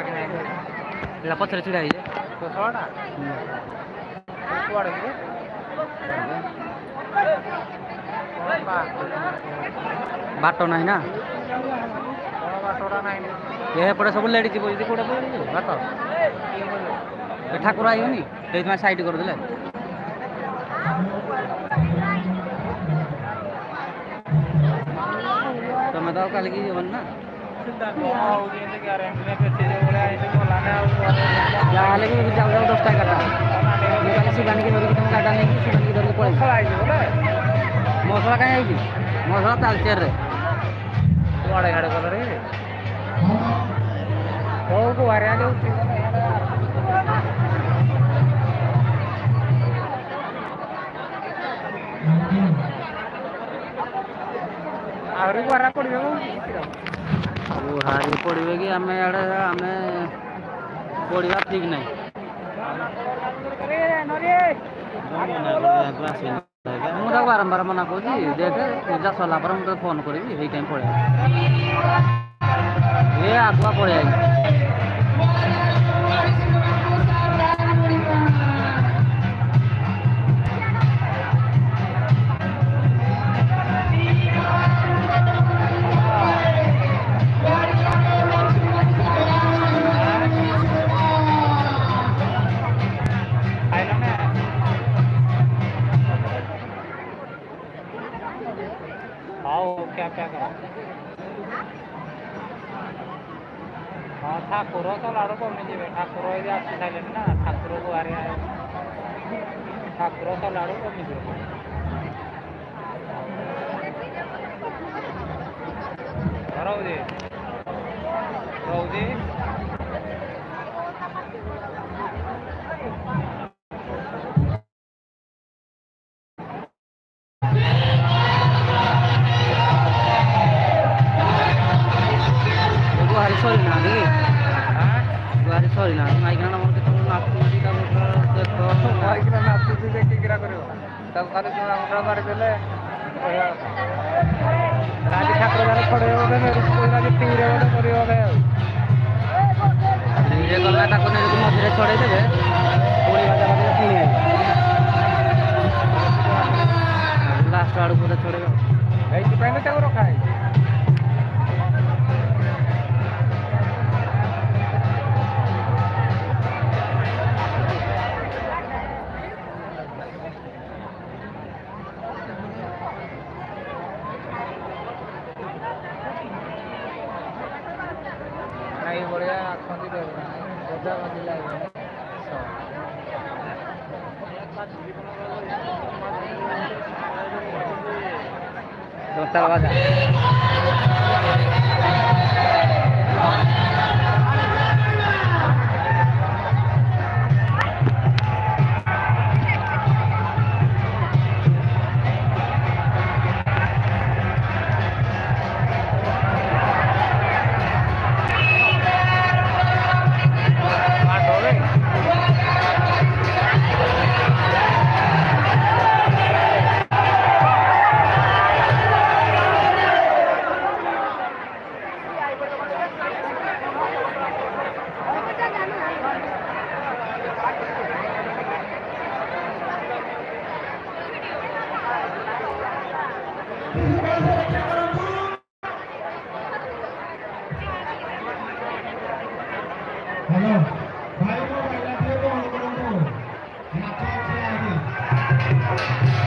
ଏଟା ପଛରେ ଛିଡ଼ା ହେଇଛି ବାଟ ନାହିଁ ନା ଏପଟେ ସବୁ ଲେଡି ଯିବ ଯଦି କୋଉଟା ପଳେଇଯିବ ବାଟ ଏ ଠାକୁର ଆଇବନି ସେଇଥିପାଇଁ ସାଇଡ୍ କରିଦେଲେ ତମେ ତ ଆଉ କାଲିକି ଯିବନି ନା ଯାହାହେଲେ ବି ଯାଉ ଯାଉ 10ଟା 11ଟା ମୁଁ କାଲି ଶିବାନୀକି ଧରିକି ତମ ଗାଡା ନେଇକି ଶିବାନୀକି ଧରିକି ପଳେଇବି ମସଲା କାହିଁ ଆଇଛି ମସଲା ତାଲଚେରରେ କୁଆଡ଼େ ଗାଡ଼ି କଲରେ ହଉ କୁଆଡ଼େ ଯାଉଛି ଆହୁରି ଗୁହାରା ପଡ଼ିବେ ଗୁହାରି ପଡ଼ିବେ କି ଆମେ ଆଡ଼େ ଆମେ ପଡ଼ିବା ଠିକ୍ ନାହିଁ ମୁଁ ତାକୁ ବାରମ୍ବାର ମନା କରୁଛି ଦେଖେ ପୂଜା ସରିଲା ପରେ ମୁଁ ତତେ ଫୋନ୍ କରିବି ସେଇ ଟାଇମ୍ ପଳେଇବା ଏ ଆଗୁଆ ପଳେଇ ଆଇଲି हाँ ठाकुर तो लाड़ कमी ठाकुर आसी सारे ना ठाकुर गुहारि ठाकुर तो लाड़ कमी रोजी रोजी सॉरी ना दी गुहारि सॉरी ना माइक ना मन के तुम नाचुची ता देखो माइक ना नाचुची जे के गिरा करियो तब खाली तुम अंगड़ा मार देले राजी ठाकुर गारे खड़े हो गए मेरे को राजी तीरे वाले करियो गए धीरे गला ताको ने मझरे छोड़े देबे गोली बाजा बाजा पुणी आई लास्ट आड़ को छोड़ेगा एई पहले ताको रखा है बढ़िया दोस्ता बाजा हेलो भाई को बैठा थे तो हम लोगों को नाचो अच्छे आगे